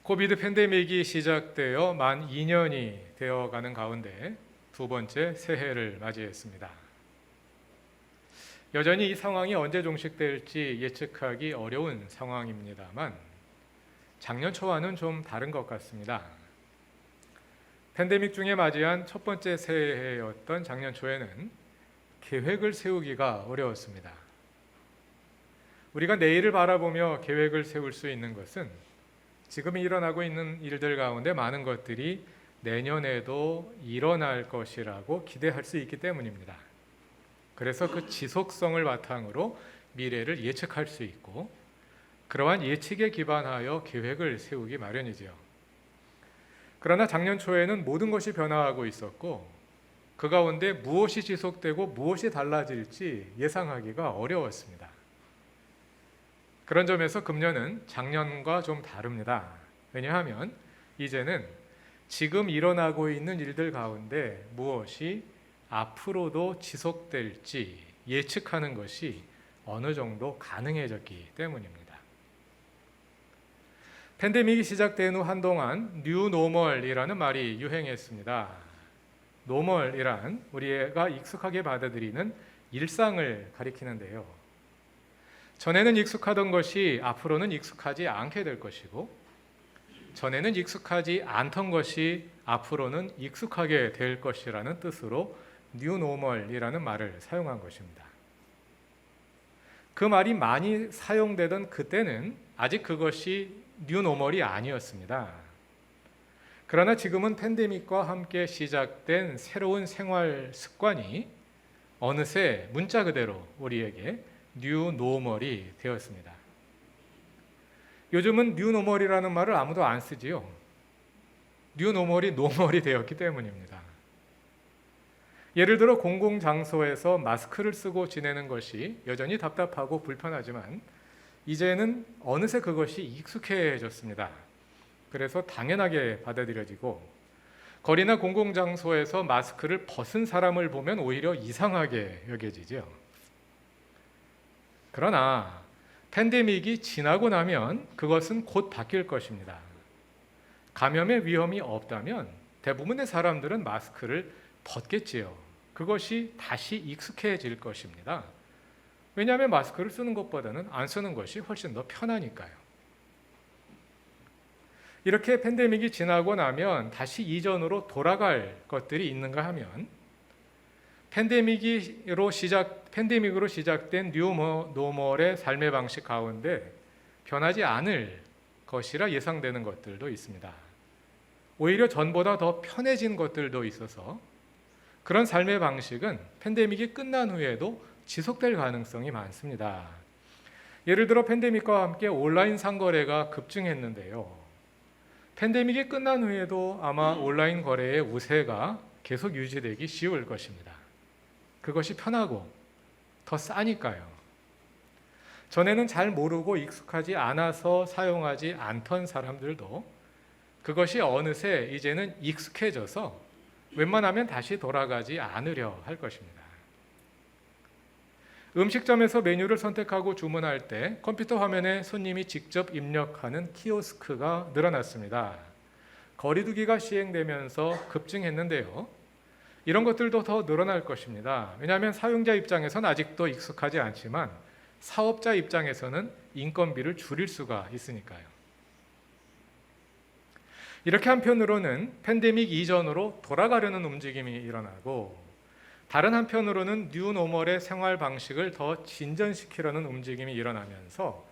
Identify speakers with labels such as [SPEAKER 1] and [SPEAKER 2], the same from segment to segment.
[SPEAKER 1] 코비드 팬데믹이 시작되어 만 2년이 되어가는 가운데 두 번째 새해를 맞이했습니다. 여전히 이 상황이 언제 종식될지 예측하기 어려운 상황입니다만 작년 초와는 좀 다른 것 같습니다. 팬데믹 중에 맞이한 첫 번째 새해였던 작년 초에는 계획을 세우기가 어려웠습니다. 우리가 내일을 바라보며 계획을 세울 수 있는 것은 지금 일어나고 있는 일들 가운데 많은 것들이 내년에도 일어날 것이라고 기대할 수 있기 때문입니다. 그래서 그 지속성을 바탕으로 미래를 예측할 수 있고 그러한 예측에 기반하여 계획을 세우기 마련이지요. 그러나 작년 초에는 모든 것이 변화하고 있었고 그 가운데 무엇이 지속되고 무엇이 달라질지 예상하기가 어려웠습니다. 그런 점에서 금년은 작년과 좀 다릅니다. 왜냐하면 이제는 지금 일어나고 있는 일들 가운데 무엇이 앞으로도 지속될지 예측하는 것이 어느 정도 가능해졌기 때문입니다. 팬데믹이 시작된 후 한동안 뉴노멀이라는 말이 유행했습니다. 노멀이란 우리가 익숙하게 받아들이는 일상을 가리키는데요. 전에는 익숙하던 것이 앞으로는 익숙하지 않게 될 것이고 전에는 익숙하지 않던 것이 앞으로는 익숙하게 될 것이라는 뜻으로 뉴노멀이라는 말을 사용한 것입니다. 그 말이 많이 사용되던 그때는 아직 그것이 뉴노멀이 아니었습니다. 그러나 지금은 팬데믹과 함께 시작된 새로운 생활 습관이 어느새 문자 그대로 우리에게 뉴노멀이 되었습니다. 요즘은 뉴노멀이라는 말을 아무도 안 쓰지요. 뉴노멀이 노멀이 되었기 때문입니다. 예를 들어 공공장소에서 마스크를 쓰고 지내는 것이 여전히 답답하고 불편하지만 이제는 어느새 그것이 익숙해졌습니다. 그래서 당연하게 받아들여지고 거리나 공공장소에서 마스크를 벗은 사람을 보면 오히려 이상하게 여겨지죠. 그러나 팬데믹이 지나고 나면 그것은 곧 바뀔 것입니다. 감염의 위험이 없다면 대부분의 사람들은 마스크를 벗겠지요. 그것이 다시 익숙해질 것입니다. 왜냐하면 마스크를 쓰는 것보다는 안 쓰는 것이 훨씬 더 편하니까요. 이렇게 팬데믹이 지나고 나면 다시 이전으로 돌아갈 것들이 있는가 하면 팬데믹으로 시작된 뉴노멀의 삶의 방식 가운데 변하지 않을 것이라 예상되는 것들도 있습니다. 오히려 전보다 더 편해진 것들도 있어서 그런 삶의 방식은 팬데믹이 끝난 후에도 지속될 가능성이 많습니다. 예를 들어 팬데믹과 함께 온라인 상거래가 급증했는데요. 팬데믹이 끝난 후에도 아마 온라인 거래의 우세가 계속 유지되기 쉬울 것입니다. 그것이 편하고 더 싸니까요. 전에는 잘 모르고 익숙하지 않아서 사용하지 않던 사람들도 그것이 어느새 이제는 익숙해져서 웬만하면 다시 돌아가지 않으려 할 것입니다. 음식점에서 메뉴를 선택하고 주문할 때 컴퓨터 화면에 손님이 직접 입력하는 키오스크가 늘어났습니다. 거리두기가 시행되면서 급증했는데요. 이런 것들도 더 늘어날 것입니다. 왜냐하면 사용자 입장에서는 아직도 익숙하지 않지만 사업자 입장에서는 인건비를 줄일 수가 있으니까요. 이렇게 한편으로는 팬데믹 이전으로 돌아가려는 움직임이 일어나고 다른 한편으로는 뉴노멀의 생활 방식을 더 진전시키려는 움직임이 일어나면서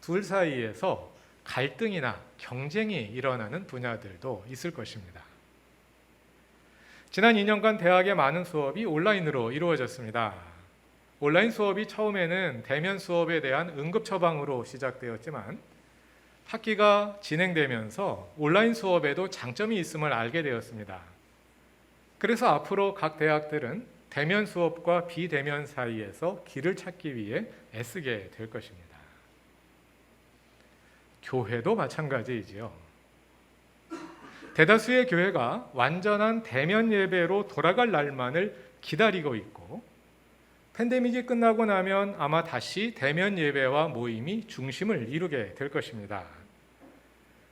[SPEAKER 1] 둘 사이에서 갈등이나 경쟁이 일어나는 분야들도 있을 것입니다. 지난 2년간 대학의 많은 수업이 온라인으로 이루어졌습니다. 온라인 수업이 처음에는 대면 수업에 대한 응급 처방으로 시작되었지만 학기가 진행되면서 온라인 수업에도 장점이 있음을 알게 되었습니다. 그래서 앞으로 각 대학들은 대면 수업과 비대면 사이에서 길을 찾기 위해 애쓰게 될 것입니다. 교회도 마찬가지이지요. 대다수의 교회가 완전한 대면 예배로 돌아갈 날만을 기다리고 있고 팬데믹이 끝나고 나면 아마 다시 대면 예배와 모임이 중심을 이루게 될 것입니다.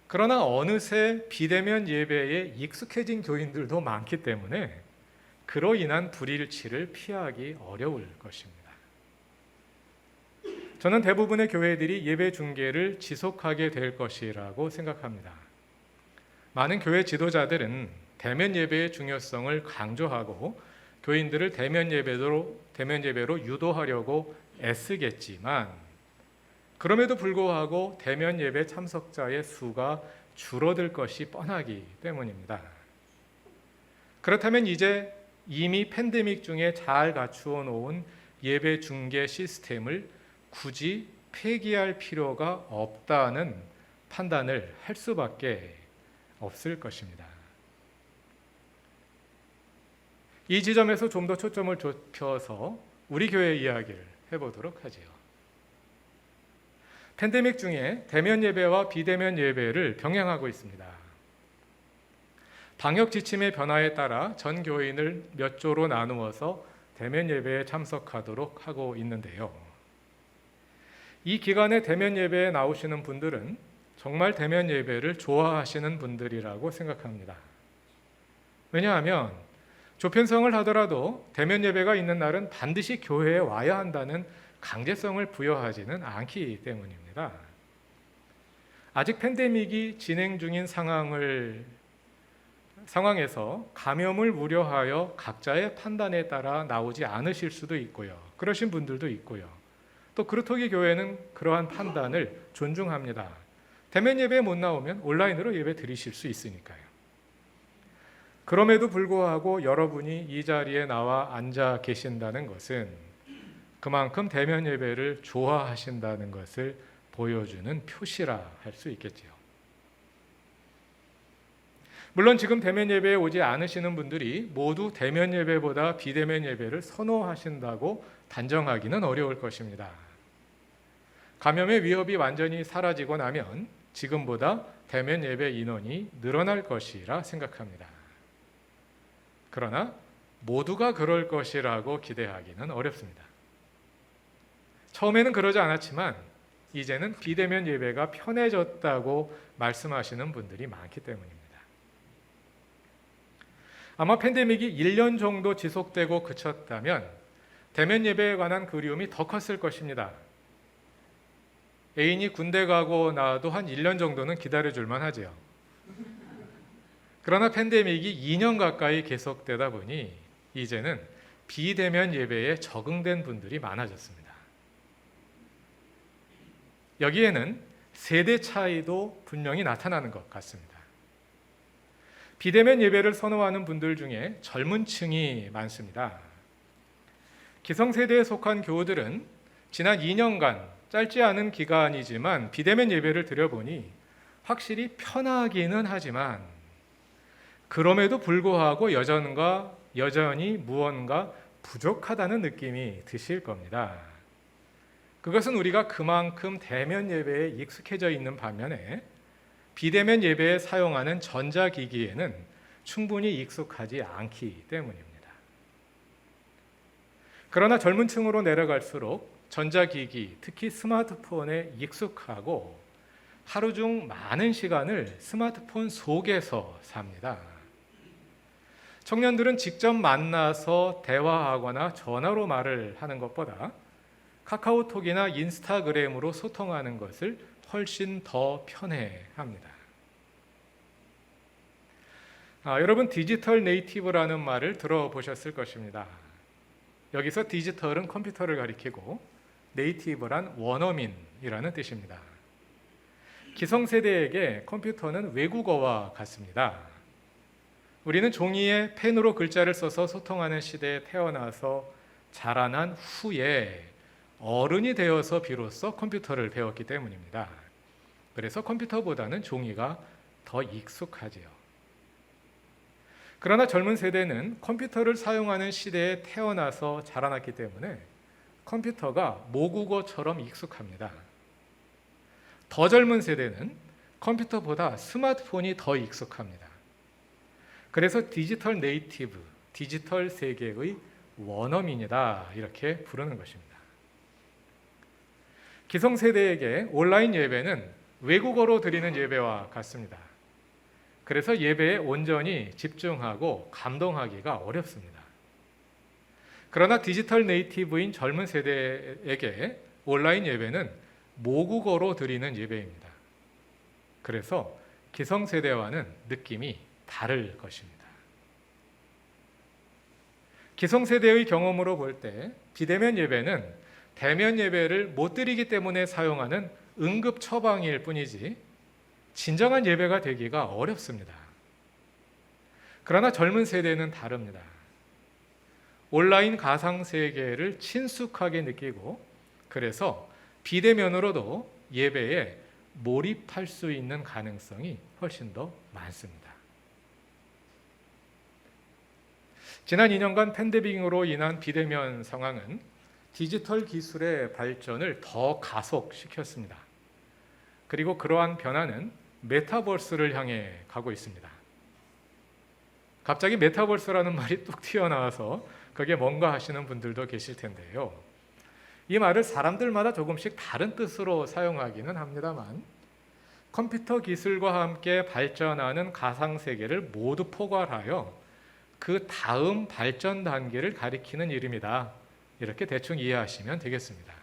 [SPEAKER 1] 그러나 어느새 비대면 예배에 익숙해진 교인들도 많기 때문에 그로 인한 불일치를 피하기 어려울 것입니다. 저는 대부분의 교회들이 예배 중계를 지속하게 될 것이라고 생각합니다. 많은 교회 지도자들은 대면 예배의 중요성을 강조하고 교인들을 대면 예배로 유도하려고 애쓰겠지만, 그럼에도 불구하고 대면 예배 참석자의 수가 줄어들 것이 뻔하기 때문입니다. 그렇다면 이제 이미 팬데믹 중에 잘 갖추어 놓은 예배 중계 시스템을 굳이 폐기할 필요가 없다는 판단을 할 수밖에 없을 것입니다. 이 지점에서 좀 더 초점을 좁혀서 우리 교회 이야기를 해보도록 하지요. 팬데믹 중에 대면 예배와 비대면 예배를 병행하고 있습니다. 방역 지침의 변화에 따라 전 교인을 몇 조로 나누어서 대면 예배에 참석하도록 하고 있는데요. 이 기간에 대면 예배에 나오시는 분들은 정말 대면 예배를 좋아하시는 분들이라고 생각합니다. 왜냐하면 조편성을 하더라도 대면 예배가 있는 날은 반드시 교회에 와야 한다는 강제성을 부여하지는 않기 때문입니다. 아직 팬데믹이 진행 중인 상황에서 감염을 우려하여 각자의 판단에 따라 나오지 않으실 수도 있고요. 그러신 분들도 있고요. 또 그루터기 교회는 그러한 판단을 존중합니다. 대면 예배에 못 나오면 온라인으로 예배 드리실 수 있으니까요. 그럼에도 불구하고 여러분이 이 자리에 나와 앉아 계신다는 것은 그만큼 대면 예배를 좋아하신다는 것을 보여주는 표시라 할 수 있겠지요. 물론 지금 대면 예배에 오지 않으시는 분들이 모두 대면 예배보다 비대면 예배를 선호하신다고 단정하기는 어려울 것입니다. 감염의 위협이 완전히 사라지고 나면 지금보다 대면 예배 인원이 늘어날 것이라 생각합니다. 그러나 모두가 그럴 것이라고 기대하기는 어렵습니다. 처음에는 그러지 않았지만 이제는 비대면 예배가 편해졌다고 말씀하시는 분들이 많기 때문입니다. 아마 팬데믹이 1년 정도 지속되고 그쳤다면 대면 예배에 관한 그리움이 더 컸을 것입니다. 애인이 군대 가고 나도 한 1년 정도는 기다려줄만 하지요. 그러나 팬데믹이 2년 가까이 계속되다 보니 이제는 비대면 예배에 적응된 분들이 많아졌습니다. 여기에는 세대 차이도 분명히 나타나는 것 같습니다. 비대면 예배를 선호하는 분들 중에 젊은 층이 많습니다. 기성세대에 속한 교우들은 지난 2년간 짧지 않은 기간이지만 비대면 예배를 드려보니 확실히 편하기는 하지만 그럼에도 불구하고 여전히 무언가 부족하다는 느낌이 드실 겁니다. 그것은 우리가 그만큼 대면 예배에 익숙해져 있는 반면에 비대면 예배에 사용하는 전자기기에는 충분히 익숙하지 않기 때문입니다. 그러나 젊은 층으로 내려갈수록 전자기기, 특히 스마트폰에 익숙하고 하루 중 많은 시간을 스마트폰 속에서 삽니다. 청년들은 직접 만나서 대화하거나 전화로 말을 하는 것보다 카카오톡이나 인스타그램으로 소통하는 것을 훨씬 더 편해합니다. 여러분 디지털 네이티브라는 말을 들어보셨을 것입니다. 여기서 디지털은 컴퓨터를 가리키고 네이티브란 원어민이라는 뜻입니다. 기성세대에게 컴퓨터는 외국어와 같습니다. 우리는 종이에 펜으로 글자를 써서 소통하는 시대에 태어나서 자라난 후에 어른이 되어서 비로소 컴퓨터를 배웠기 때문입니다. 그래서 컴퓨터보다는 종이가 더 익숙하지요. 그러나 젊은 세대는 컴퓨터를 사용하는 시대에 태어나서 자라났기 때문에 컴퓨터가 모국어처럼 익숙합니다. 더 젊은 세대는 컴퓨터보다 스마트폰이 더 익숙합니다. 그래서 디지털 네이티브, 디지털 세계의 원어민이다 이렇게 부르는 것입니다. 기성세대에게 온라인 예배는 외국어로 드리는 예배와 같습니다. 그래서 예배에 온전히 집중하고 감동하기가 어렵습니다. 그러나 디지털 네이티브인 젊은 세대에게 온라인 예배는 모국어로 드리는 예배입니다. 그래서 기성세대와는 느낌이 다를 것입니다. 기성세대의 경험으로 볼 때 비대면 예배는 대면 예배를 못 드리기 때문에 사용하는 응급 처방일 뿐이지 진정한 예배가 되기가 어렵습니다. 그러나 젊은 세대는 다릅니다. 온라인 가상 세계를 친숙하게 느끼고 그래서 비대면으로도 예배에 몰입할 수 있는 가능성이 훨씬 더 많습니다. 지난 2년간 팬데믹으로 인한 비대면 상황은 디지털 기술의 발전을 더 가속시켰습니다. 그리고 그러한 변화는 메타버스를 향해 가고 있습니다. 갑자기 메타버스라는 말이 뚝 튀어나와서 그게 뭔가 하시는 분들도 계실 텐데요. 이 말을 사람들마다 조금씩 다른 뜻으로 사용하기는 합니다만 컴퓨터 기술과 함께 발전하는 가상세계를 모두 포괄하여 그 다음 발전 단계를 가리키는 이름이다. 이렇게 대충 이해하시면 되겠습니다.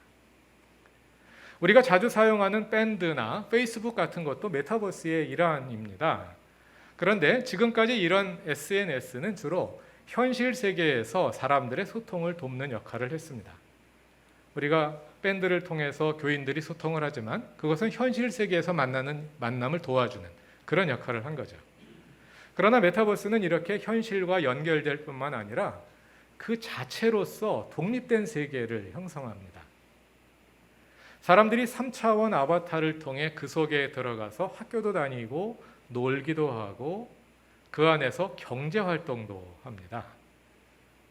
[SPEAKER 1] 우리가 자주 사용하는 밴드나 페이스북 같은 것도 메타버스의 일환입니다. 그런데 지금까지 이런 SNS는 주로 현실 세계에서 사람들의 소통을 돕는 역할을 했습니다. 우리가 밴드를 통해서 교인들이 소통을 하지만 그것은 현실 세계에서 만남을 도와주는 그런 역할을 한 거죠. 그러나 메타버스는 이렇게 현실과 연결될 뿐만 아니라 그 자체로서 독립된 세계를 형성합니다. 사람들이 3차원 아바타를 통해 그 속에 들어가서 학교도 다니고 놀기도 하고 그 안에서 경제활동도 합니다.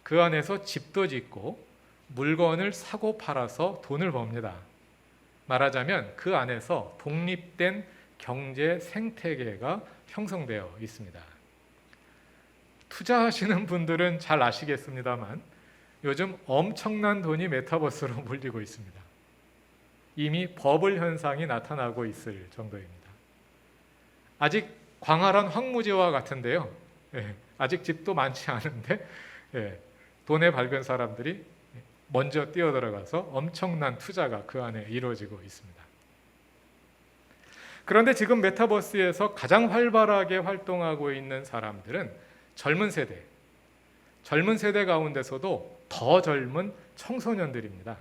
[SPEAKER 1] 그 안에서 집도 짓고 물건을 사고 팔아서 돈을 법니다. 말하자면 그 안에서 독립된 경제 생태계가 형성되어 있습니다. 투자하시는 분들은 잘 아시겠습니다만 요즘 엄청난 돈이 메타버스로 몰리고 있습니다. 이미 버블 현상이 나타나고 있을 정도입니다. 아직 광활한 황무지와 같은데요. 아직 집도 많지 않은데 돈에 밝은 사람들이 먼저 뛰어들어가서 엄청난 투자가 그 안에 이루어지고 있습니다. 그런데 지금 메타버스에서 가장 활발하게 활동하고 있는 사람들은 젊은 세대 가운데서도 더 젊은 청소년들입니다.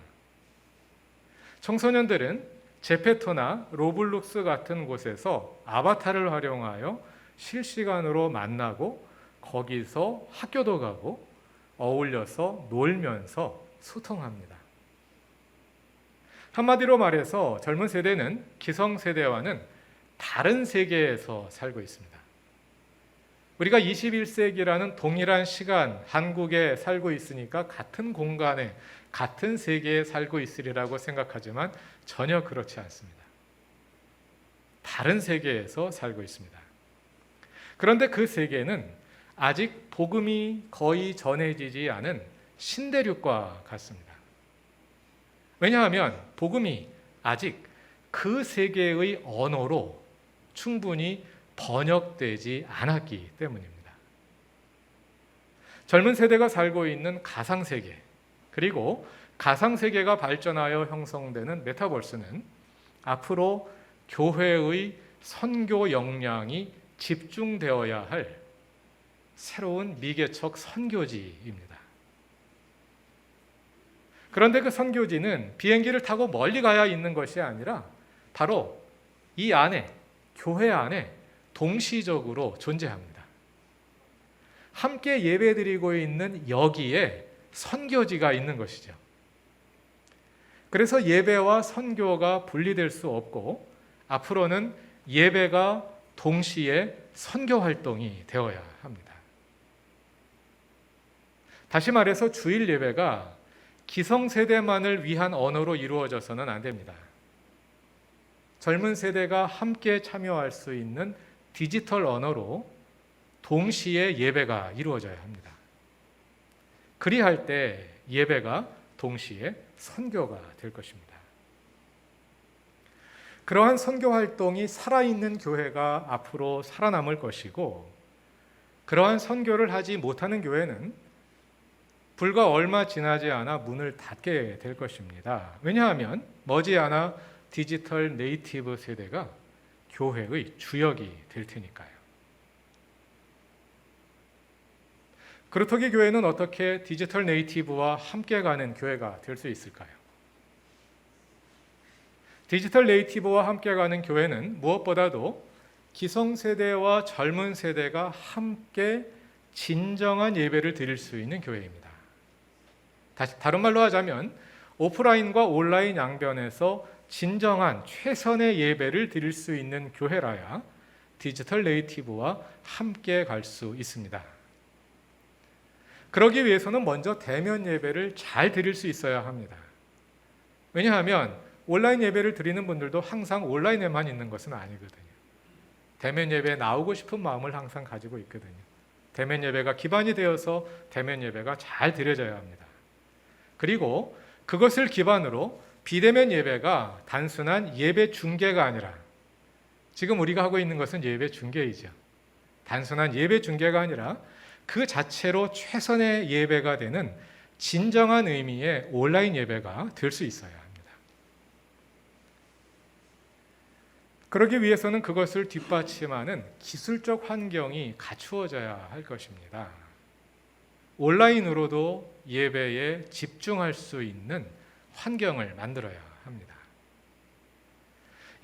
[SPEAKER 1] 청소년들은 제페토나 로블록스 같은 곳에서 아바타를 활용하여 실시간으로 만나고 거기서 학교도 가고 어울려서 놀면서 소통합니다. 한마디로 말해서 젊은 세대는 기성세대와는 다른 세계에서 살고 있습니다. 우리가 21세기라는 동일한 시간, 한국에 살고 있으니까 같은 공간에, 같은 세계에 살고 있으리라고 생각하지만 전혀 그렇지 않습니다. 다른 세계에서 살고 있습니다. 그런데 그 세계는 아직 복음이 거의 전해지지 않은 신대륙과 같습니다. 왜냐하면 복음이 아직 그 세계의 언어로 충분히 번역되지 않았기 때문입니다. 젊은 세대가 살고 있는 가상세계, 그리고 가상세계가 발전하여 형성되는 메타버스는 앞으로 교회의 선교 역량이 집중되어야 할 새로운 미개척 선교지입니다. 그런데 그 선교지는 비행기를 타고 멀리 가야 있는 것이 아니라 바로 이 안에, 교회 안에 동시적으로 존재합니다. 함께 예배드리고 있는 여기에 선교지가 있는 것이죠. 그래서 예배와 선교가 분리될 수 없고 앞으로는 예배가 동시에 선교 활동이 되어야 합니다. 다시 말해서 주일 예배가 기성세대만을 위한 언어로 이루어져서는 안 됩니다. 젊은 세대가 함께 참여할 수 있는 디지털 언어로 동시에 예배가 이루어져야 합니다. 그리할 때 예배가 동시에 선교가 될 것입니다. 그러한 선교 활동이 살아있는 교회가 앞으로 살아남을 것이고, 그러한 선교를 하지 못하는 교회는 불과 얼마 지나지 않아 문을 닫게 될 것입니다. 왜냐하면 머지않아 디지털 네이티브 세대가 교회의 주역이 될 테니까요. 그렇다기 교회는 어떻게 디지털 네이티브와 함께 가는 교회가 될 수 있을까요? 디지털 네이티브와 함께 가는 교회는 무엇보다도 기성세대와 젊은 세대가 함께 진정한 예배를 드릴 수 있는 교회입니다. 다른 말로 하자면 오프라인과 온라인 양변에서 진정한 최선의 예배를 드릴 수 있는 교회라야 디지털 네이티브와 함께 갈 수 있습니다. 그러기 위해서는 먼저 대면 예배를 잘 드릴 수 있어야 합니다. 왜냐하면 온라인 예배를 드리는 분들도 항상 온라인에만 있는 것은 아니거든요. 대면 예배에 나오고 싶은 마음을 항상 가지고 있거든요. 대면 예배가 기반이 되어서 대면 예배가 잘 드려져야 합니다. 그리고 그것을 기반으로 비대면 예배가 단순한 예배 중계가 아니라, 지금 우리가 하고 있는 것은 예배 중계이죠. 단순한 예배 중계가 아니라 그 자체로 최선의 예배가 되는 진정한 의미의 온라인 예배가 될 수 있어야 합니다. 그러기 위해서는 그것을 뒷받침하는 기술적 환경이 갖추어져야 할 것입니다. 온라인으로도 예배에 집중할 수 있는 환경을 만들어야 합니다.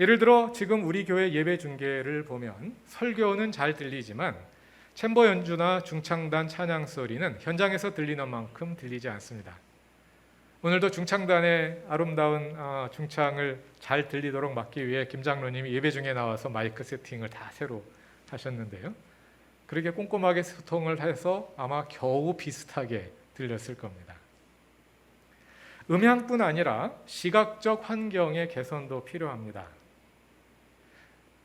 [SPEAKER 1] 예를 들어 지금 우리 교회 예배 중계를 보면 설교는 잘 들리지만 챔버 연주나 중창단 찬양 소리는 현장에서 들리는 만큼 들리지 않습니다. 오늘도 중창단의 아름다운 중창을 잘 들리도록 막기 위해 김 장로님이 예배 중에 나와서 마이크 세팅을 다 새로 하셨는데요. 그렇게 꼼꼼하게 소통을 해서 아마 겨우 비슷하게 들렸을 겁니다. 음향뿐 아니라 시각적 환경의 개선도 필요합니다.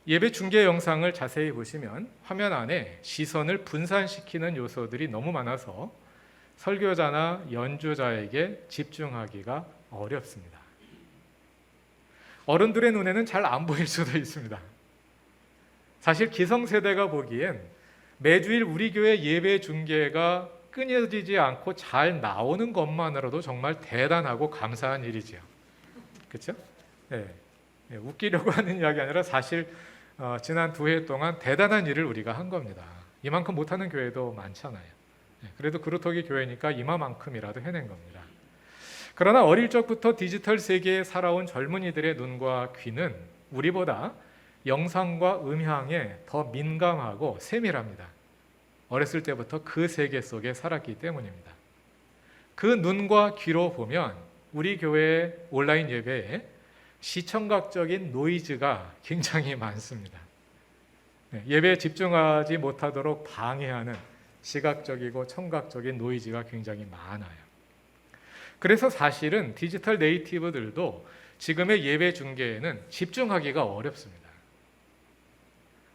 [SPEAKER 1] 예배 중계 영상을 자세히 보시면 화면 안에 시선을 분산시키는 요소들이 너무 많아서 설교자나 연주자에게 집중하기가 어렵습니다. 어른들의 눈에는 잘 안 보일 수도 있습니다. 사실 기성세대가 보기엔 매주일 우리 교회 예배 중계가 끊어지지 않고 잘 나오는 것만으로도 정말 대단하고 감사한 일이죠. 그렇죠? 네. 웃기려고 하는 이야기 아니라 사실 지난 2해 동안 대단한 일을 우리가 한 겁니다. 이만큼 못하는 교회도 많잖아요. 그래도 그루터기 교회니까 이만큼이라도 해낸 겁니다. 그러나 어릴 적부터 디지털 세계에 살아온 젊은이들의 눈과 귀는 우리보다 영상과 음향에 더 민감하고 세밀합니다. 어렸을 때부터 그 세계 속에 살았기 때문입니다. 그 눈과 귀로 보면 우리 교회의 온라인 예배에 시청각적인 노이즈가 굉장히 많습니다. 예배에 집중하지 못하도록 방해하는 시각적이고 청각적인 노이즈가 굉장히 많아요. 그래서 사실은 디지털 네이티브들도 지금의 예배 중계에는 집중하기가 어렵습니다.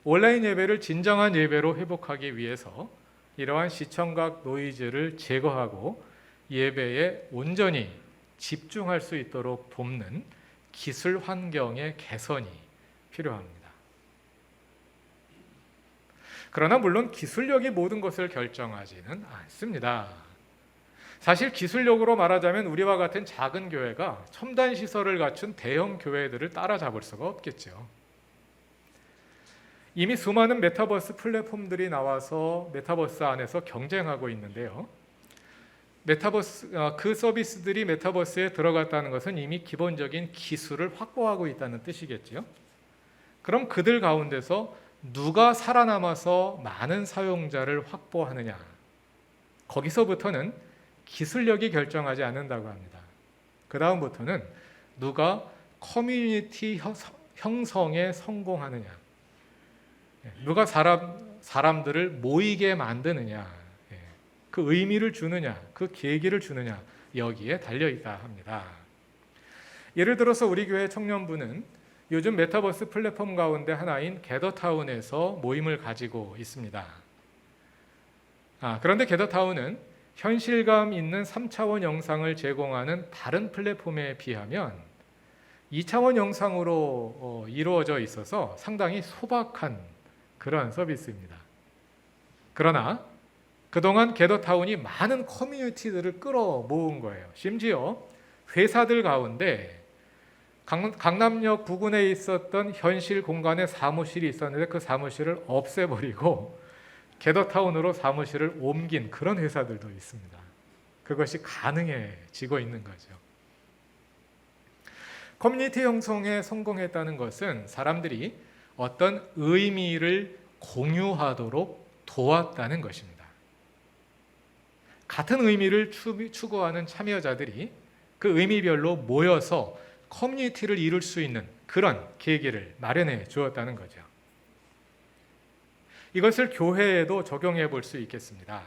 [SPEAKER 1] 온라인 예배를 진정한 예배로 회복하기 위해서 이러한 시청각 노이즈를 제거하고 예배에 온전히 집중할 수 있도록 돕는 기술 환경의 개선이 필요합니다. 그러나 물론 기술력이 모든 것을 결정하지는 않습니다. 사실 기술력으로 말하자면 우리와 같은 작은 교회가 첨단 시설을 갖춘 대형 교회들을 따라잡을 수가 없겠죠. 이미 수많은 메타버스 플랫폼들이 나와서 메타버스 안에서 경쟁하고 있는데요. 그 서비스들이 메타버스에 들어갔다는 것은 이미 기본적인 기술을 확보하고 있다는 뜻이겠죠. 그럼 그들 가운데서 누가 살아남아서 많은 사용자를 확보하느냐, 거기서부터는 기술력이 결정하지 않는다고 합니다. 그 다음부터는 누가 커뮤니티 형성에 성공하느냐, 누가 사람들을 모이게 만드느냐, 그 의미를 주느냐, 그 계기를 주느냐, 여기에 달려있다 합니다. 예를 들어서 우리 교회 청년부는 요즘 메타버스 플랫폼 가운데 하나인 게더타운에서 모임을 가지고 있습니다. 그런데 게더타운은 현실감 있는 3차원 영상을 제공하는 다른 플랫폼에 비하면 2차원 영상으로 이루어져 있어서 상당히 소박한 그런 서비스입니다. 그러나 그동안 게더타운이 많은 커뮤니티들을 끌어모은 거예요. 심지어 회사들 가운데 강남역 부근에 있었던 현실 공간에 사무실이 있었는데 그 사무실을 없애버리고 게더타운으로 사무실을 옮긴 그런 회사들도 있습니다. 그것이 가능해지고 있는 거죠. 커뮤니티 형성에 성공했다는 것은 사람들이 어떤 의미를 공유하도록 도왔다는 것입니다. 같은 의미를 추구하는 참여자들이 그 의미별로 모여서 커뮤니티를 이룰 수 있는 그런 계기를 마련해 주었다는 거죠. 이것을 교회에도 적용해 볼 수 있겠습니다.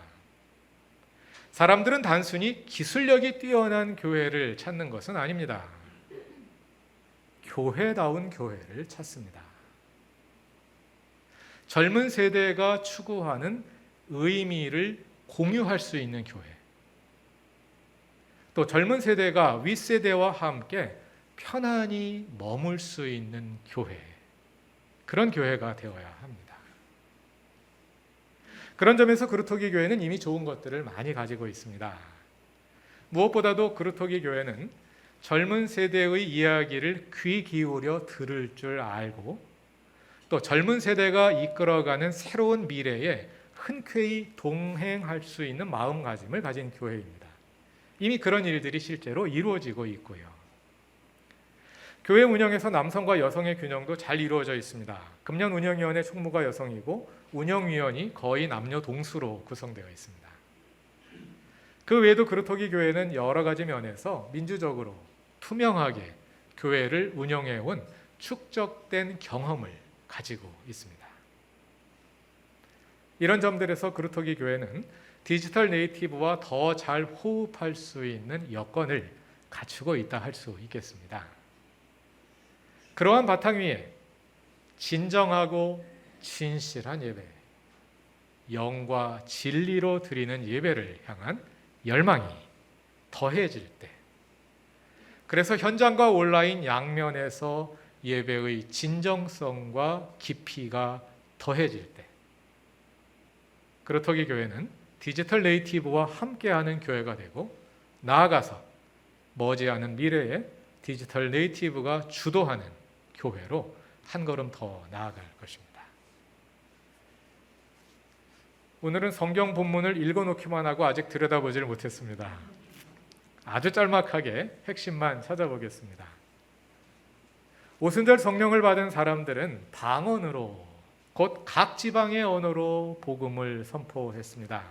[SPEAKER 1] 사람들은 단순히 기술력이 뛰어난 교회를 찾는 것은 아닙니다. 교회다운 교회를 찾습니다. 젊은 세대가 추구하는 의미를 공유할 수 있는 교회, 또 젊은 세대가 윗세대와 함께 편안히 머물 수 있는 교회, 그런 교회가 되어야 합니다. 그런 점에서 그루터기 교회는 이미 좋은 것들을 많이 가지고 있습니다. 무엇보다도 그루터기 교회는 젊은 세대의 이야기를 귀 기울여 들을 줄 알고 또 젊은 세대가 이끌어가는 새로운 미래에 흔쾌히 동행할 수 있는 마음가짐을 가진 교회입니다. 이미 그런 일들이 실제로 이루어지고 있고요. 교회 운영에서 남성과 여성의 균형도 잘 이루어져 있습니다. 금년 운영위원회 총무가 여성이고 운영위원이 거의 남녀 동수로 구성되어 있습니다. 그 외에도 그루터기 교회는 여러 가지 면에서 민주적으로 투명하게 교회를 운영해온 축적된 경험을 가지고 있습니다. 이런 점들에서 그루터기 교회는 디지털 네이티브와 더 잘 호흡할 수 있는 여건을 갖추고 있다 할 수 있겠습니다. 그러한 바탕 위에 진정하고 진실한 예배, 영과 진리로 드리는 예배를 향한 열망이 더해질 때, 그래서 현장과 온라인 양면에서 예배의 진정성과 깊이가 더해질 때, 그루터기 교회는 디지털 네이티브와 함께하는 교회가 되고, 나아가서 머지않은 미래에 디지털 네이티브가 주도하는 교회로 한 걸음 더 나아갈 것입니다. 오늘은 성경 본문을 읽어놓기만 하고 아직 들여다보질 못했습니다. 아주 짤막하게 핵심만 찾아보겠습니다. 오순절 성령을 받은 사람들은 방언으로, 곧 각 지방의 언어로 복음을 선포했습니다.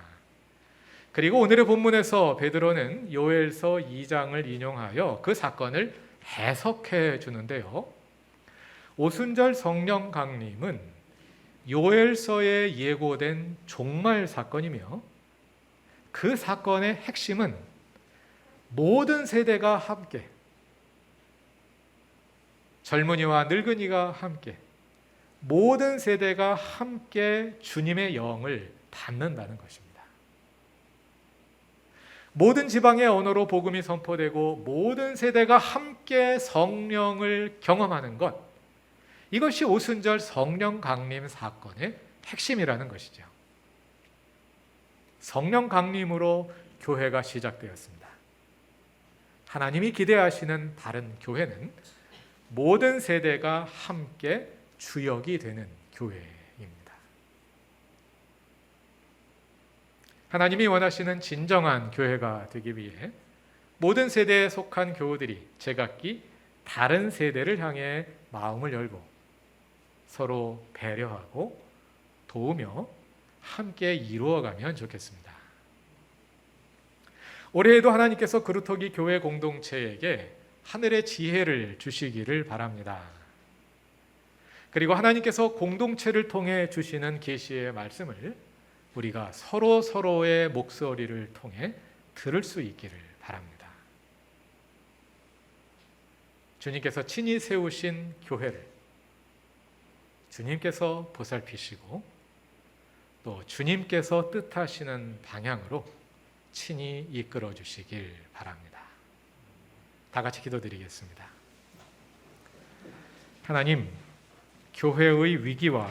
[SPEAKER 1] 그리고 오늘의 본문에서 베드로는 요엘서 2장을 인용하여 그 사건을 해석해 주는데요. 오순절 성령 강림은 요엘서에 예고된 종말 사건이며 그 사건의 핵심은 모든 세대가 함께, 젊은이와 늙은이가 함께, 모든 세대가 함께 주님의 영을 받는다는 것입니다. 모든 지방의 언어로 복음이 선포되고 모든 세대가 함께 성령을 경험하는 것, 이것이 오순절 성령 강림 사건의 핵심이라는 것이죠. 성령 강림으로 교회가 시작되었습니다. 하나님이 기대하시는 바른 교회는 모든 세대가 함께 주역이 되는 교회입니다. 하나님이 원하시는 진정한 교회가 되기 위해 모든 세대에 속한 교우들이 제각기 다른 세대를 향해 마음을 열고 서로 배려하고 도우며 함께 이루어가면 좋겠습니다. 올해에도 하나님께서 그루터기 교회 공동체에게 하늘의 지혜를 주시기를 바랍니다. 그리고 하나님께서 공동체를 통해 주시는 계시의 말씀을 우리가 서로의 목소리를 통해 들을 수 있기를 바랍니다. 주님께서 친히 세우신 교회를 주님께서 보살피시고 또 주님께서 뜻하시는 방향으로 친히 이끌어 주시길 바랍니다. 다 같이 기도드리겠습니다. 하나님, 교회의 위기와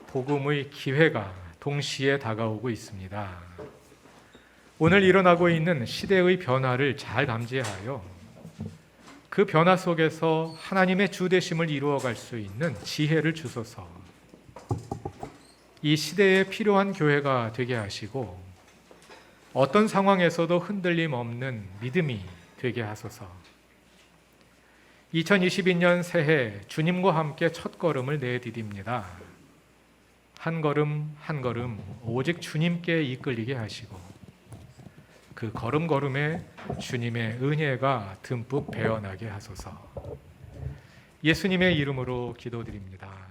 [SPEAKER 1] 복음의 기회가 동시에 다가오고 있습니다. 오늘 일어나고 있는 시대의 변화를 잘 감지하여 그 변화 속에서 하나님의 주되심을 이루어갈 수 있는 지혜를 주소서. 이 시대에 필요한 교회가 되게 하시고 어떤 상황에서도 흔들림 없는 믿음이 되게 하소서. 2022년 새해 주님과 함께 첫걸음을 내디딥니다. 한 걸음 한 걸음 오직 주님께 이끌리게 하시고 그 걸음걸음에 주님의 은혜가 듬뿍 배어나게 하소서. 예수님의 이름으로 기도드립니다.